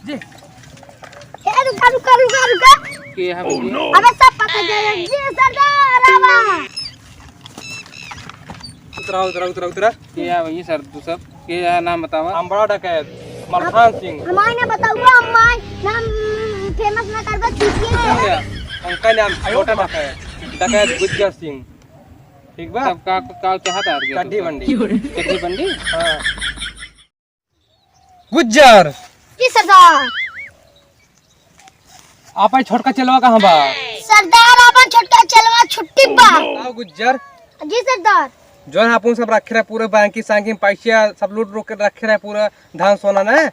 जी रुका रुका रुका रुका के है भैया? अबे सब पकड़ जाएगा जी सरदार आवा। उतरा के है भैया सर तू सब के है नाम बतावा? हम बड़ा डकैत मलखान सिंह। हमारे बताऊंगा हमारे नाम फेमस ना कर दो चुटिया उनका नाम छोटा डकैत गुज्जर सिंह। ठीक बा? सब का चाहता है चड्डी बंडी। हां गुज्जर जी सरदार। आपा छोटका चलवा कहां बा? सरदार अपन छोटका चलवा छुट्टी बा। आओ गुज्जर जी सरदार। जो है अपन सब रखे रहे पूरे बैंक की सांगी पैसा सब लूट रोक के रखे रहे पूरा धान सोना ना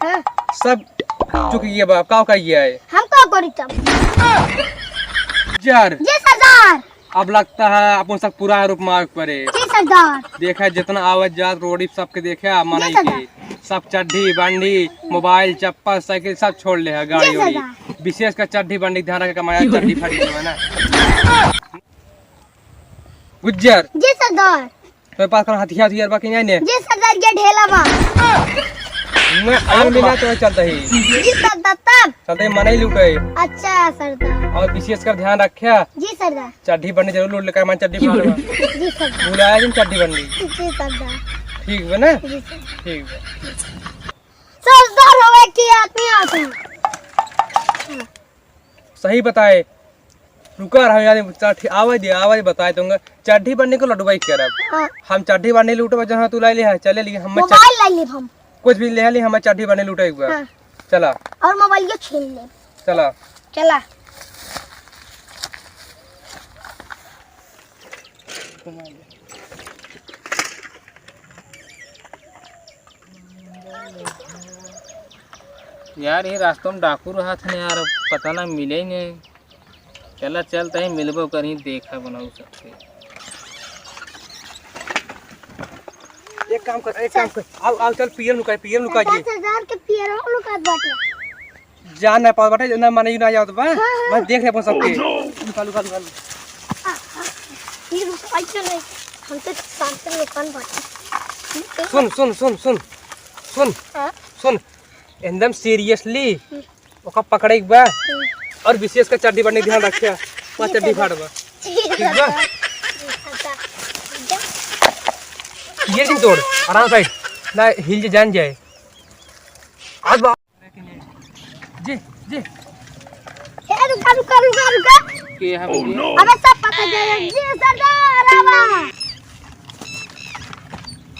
सब चुकी बा का ये है हम का करी तब? गुज्जर जी सरदार। अब लगता है अपन सब पूरा रूप मार्ग परे। जी सरदार। देखा जितना आवाज जात रोडी सबके देखे मनाई की सब चड्ढी बंडी मोबाइल चप्पल साइकिल सब छोड़ ले है गाड़ी वाड़ी विशेष कर चड्ढी बंडी ध्यान रखे कमाया चड्ढी फटी है ना गुज्जर। जी सरदार। तो पास कर हथियार बाकी नहीं ने? जी सरदार ये ढेला बा। मैं आग मिला तो चलता ही जी सरदार तब चलते मनाई लूटे। अच्छा सरदार। और विशेष कर ध्यान रखिया जी सरदार। चड्ढी बंडी जरूर लूट लेकर मैं चड्ढी फाड़ूंगा। जी सरदार। बुलाया जिन चड्ढी बंडी। जी सरदार। ठीक है ना? जी सरदार। ठीक है सरदार होवे की आदमी आते सही बताए रुका रहा यार आवाज बताए तुमने चड्ढी बंडी को लडुबाई कर हम चड्ढी बंडी लूटे जहाँ तू लाई ले चले लिए हम मोबाइल लाई ले हम कुछ भी ले ली हमें चड्ढी बंडी लूटे एक बार। चला और मोबाइल को छीन ले। चला चला यार ये रास्ते में डाकू रहा था यार पता ना मिले ही नहीं। चला चलते ही मिलबो कहीं देखा बनाऊ सकते। एक काम कर आओ चल पीएम लुका जी सरदार के पियर हो लुकात बाटे जान ना पाओ बाटे ना माने ना जाओ तो बस देख ले अपन सबके लुका ये रुकाई चले हम तो शांति में कौन बाटे सुन एकदम सीरियसली ओका पकड़े एक बा और विशेष कर चड्ढी बंडी ध्यान रखिया पांच चड्ढी फाड़बा ठीक बा? ये दिन तोड़ आराम साइड ना हिल जान जाए आज बा जी रुका रुका रुका रुका के है भैया? अबे सब पकड़ जाएगा जी सरदार आवा।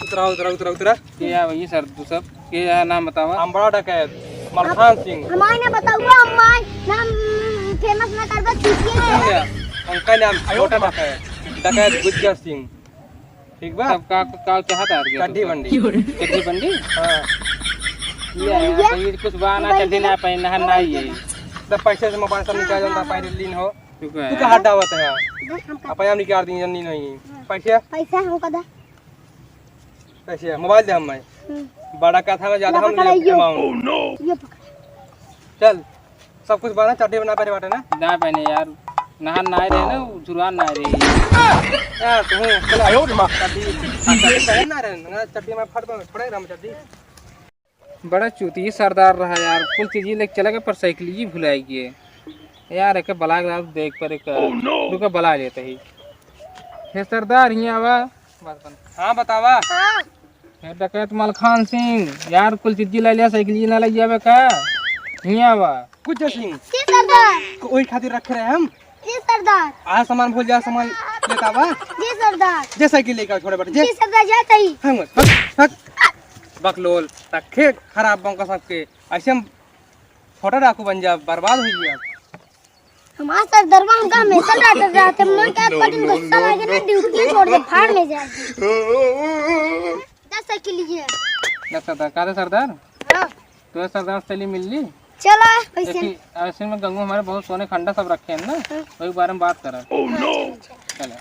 उतरा के है भैया सर तू सब के है नाम बतावा? हम बड़ा डकैत मलखान सिंह। हमारे बताऊंगा हमारे नाम फेमस ना कर दो चुटिया उनका नाम छोटा डकैत गुज्जर सिंह। ठीक बा? सब का चाहता है चड्ढी बंडी। हाँ ये कुछ बाना चड्ढी ना पहना ना ये सब पैसे से मोबाइल सब निकाल जाता पहले लीन हो ठीक तू है का हटा हुआ था अपन हम निकाल दी जन्नी नहीं पैसे हम कदा पैसे मोबाइल दे हम मैं बड़ा का था ज्यादा हम अमाउंट ये पकड़ चल सब कुछ बना चड्ढी बना पहले बाटे ना ना पहने यार नहा ना रहे ना जुर्माना ना रहे यार तू चल आयो मां चड्ढी पहन ना रे चड्ढी में फट पड़े हम चड्ढी बड़ा चूती सरदार रहा यार कुल चीज लेके चला गया पर साइकिल ही भुलाई गए यार एक बला देख पर एक रुका बला लेते ही हे सरदार हिया आवा हां बतावा हां हे डकैत मलखान सिंह यार कुल चीज ले लिया साइकिल ना ले जावे का हिया आवा गुज्जर सिंह जी सरदार कोई खातिर रख रहे हम जी सरदार आ सामान भूल जा सामान लेता बा जी सरदार जे साइकिल लेकर छोड़े बटे जी सरदार जाता ही हम हक बकलोल रखे खराब बंका सबके ऐसे हम छोटा डाकू बन जा बर्बाद हो गया हमारा सर दरबार हम का हमेशा रहते मन का पटिन गुस्सा लगे ना ड्यूटी छोड़ के फाड़ में जाए 10 साइकिल लीजिए का सरदार हां तो सरदार से मिल ली चलो पैसे ऐसे में गंगू हमारे बहुत सोने खंडा सब रखे हैं ना वही बारे में बात करा चले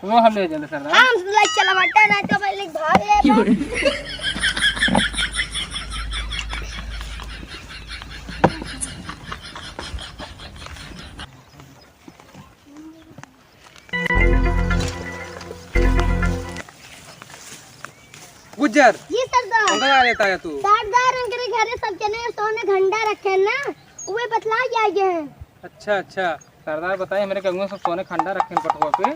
वो हम ले चले सरदार हम लाइक चला बटा ना तो पहले भाग गुज्जर जी सरदार अंदर आ लेता है तू सरदार अंकल के घर सब जने सोने घंटा रखे हैं ना, वे बतला जाएंगे हैं। अच्छा अच्छा सरदार बताइए मेरे कंगुआ सब सोने खंडा रखे हैं पटुआ पे,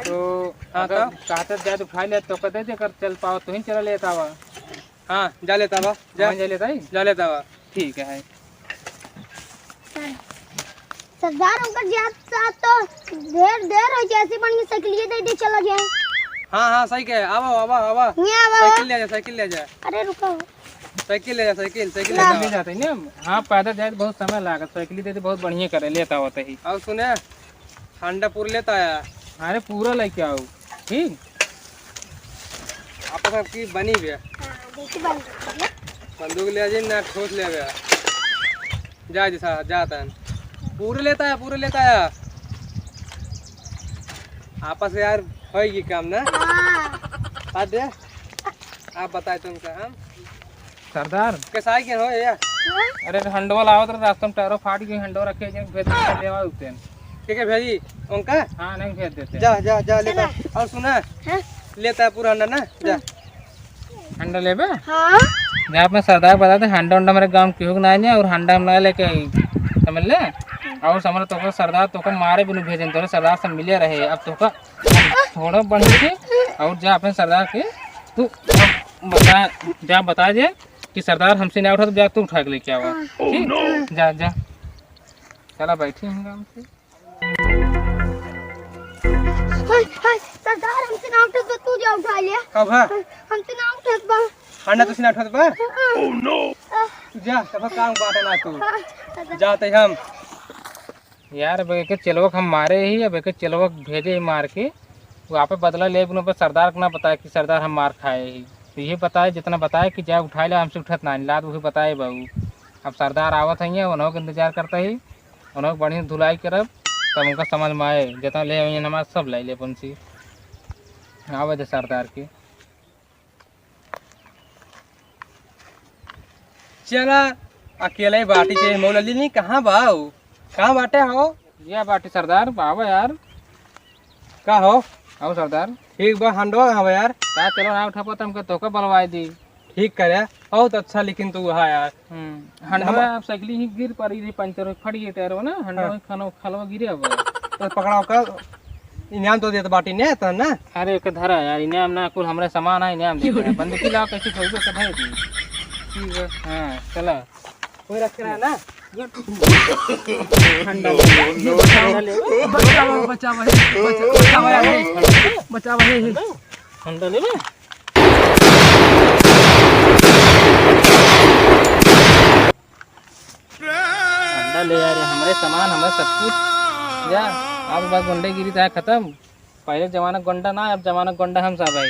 तो हाँ अगर चाहते जाए तो उठा ले तो कह दे कर चल पाओ तो ही चला लेता हुआ। हाँ जा लेता बा, जा जा लेता ही, जा लेता बा। ठीक है। सरदार उनका जाता तो देर हो जैसी बन के साइकिल ये दे चला जाए। हाँ हाँ सही कहे, आवा आवा आवा, यहाँ आओ। साइकिल ले जा, साइकिल ले जा, अरे रुको, साइकिल ले जा, साइकिल साइकिल ले ले जा। जाते हैं ना, हाँ पैदल जाए तो बहुत समय लागत, साइकिल दे बहुत बढ़िया करे लेता होता ही। और सुने ठंडा पूर लेता है, अरे पूरा लेके आओ ठीक। आपस आपकी बनी भी है, हाँ देखिए बंद बंदूक ले जाए ना, ठोस ले गया जा जैसा जाता है, पूरे लेता है, पूरे लेता है। आपस में यार होगी काम ना, हाँ दे आप बताए तुमसे हम सरदार कैसा है क्या हो यार। हाँ? अरे हंडवा लाओ तो रास्ते में टायरों फाट गई, हंडवा रखे हैं भेज देवा उसे। ठीक है भेजी उनका, हाँ नहीं भेज देते। जा जा जा लेता। और सुना हाँ? लेता है पूरा अंडा ना, जा हंडा लेबे हाँ जहाँ अपने सरदार बताते हंडा उंडा मेरे गाँव की नहीं है, और हंडा हम लेके समझ ले। और समझ तो सरदार तो मारे भी नहीं भेजे तो सरदार से मिले रहे। अब तो थोड़ा बढ़िया के और जा अपने सरदार के तू बता, जा बता दे कि सरदार हमसे नहीं उठा तो जा तू उठा के लेके आवा ठीक। जा जा चला बैठी हूँ हमसे। हाय सरदार हमसे ना उठे तो तू जा उठा लिया। कब है हमसे ना उठे बा। अंडा तुझसे ना उठा बा, जा सब काम बांटे ना तू, जाते हम यार अब एक चलवक हम मारे ही, अब एक चलवक भेजे ही मार के वहाँ पे बदला ले पर सरदार को ना बताया कि सरदार हम मार खाए ही। तो ये बताए जितना बताए कि जाए उठाए ले, हमसे उठत ना लाद वही बताए बहू। अब सरदार आवत है उन्हों के इंतजार करता ही, उन्होंने बढ़िया धुलाई करब तब उनका समझ में आए जितना ले हमारे सब लाई ले पंसी आवे थे सरदार के। चला अकेले ही बाटी चाहिए मौलली नहीं, कहाँ बाऊ कहाँ बाटे हो ये बाटी सरदार आवे यार, का हो आओ सरदार। ठीक बा हंडवा हवा यार, क्या चलो ना उठा पाता हमको तो बलवाई दी। ठीक करे बहुत अच्छा, लेकिन तू वहाँ यार हंडवा साइकिल ही गिर पड़ी थी, पंचर फट गई टायर ना, हंडवा खाना खलवा गिरे अब तो पकड़ाओ का इनाम तो देता बाटी ने तो ना। अरे एक धरा यार इनाम ना कुल हमारे सामान है इनाम दे बंदूकी लाओ कैसे खोजो सब है दी। ठीक है हाँ चला कोई रख रहा है ना, ठंडा ठंडा ले ठंडा ले यार हमारे सामान हमारे सब कुछ। या अब बस गुंडे गिरी था खत्म, पहले जमाना गुंडा ना अब जमाना गुंडा हम सब है।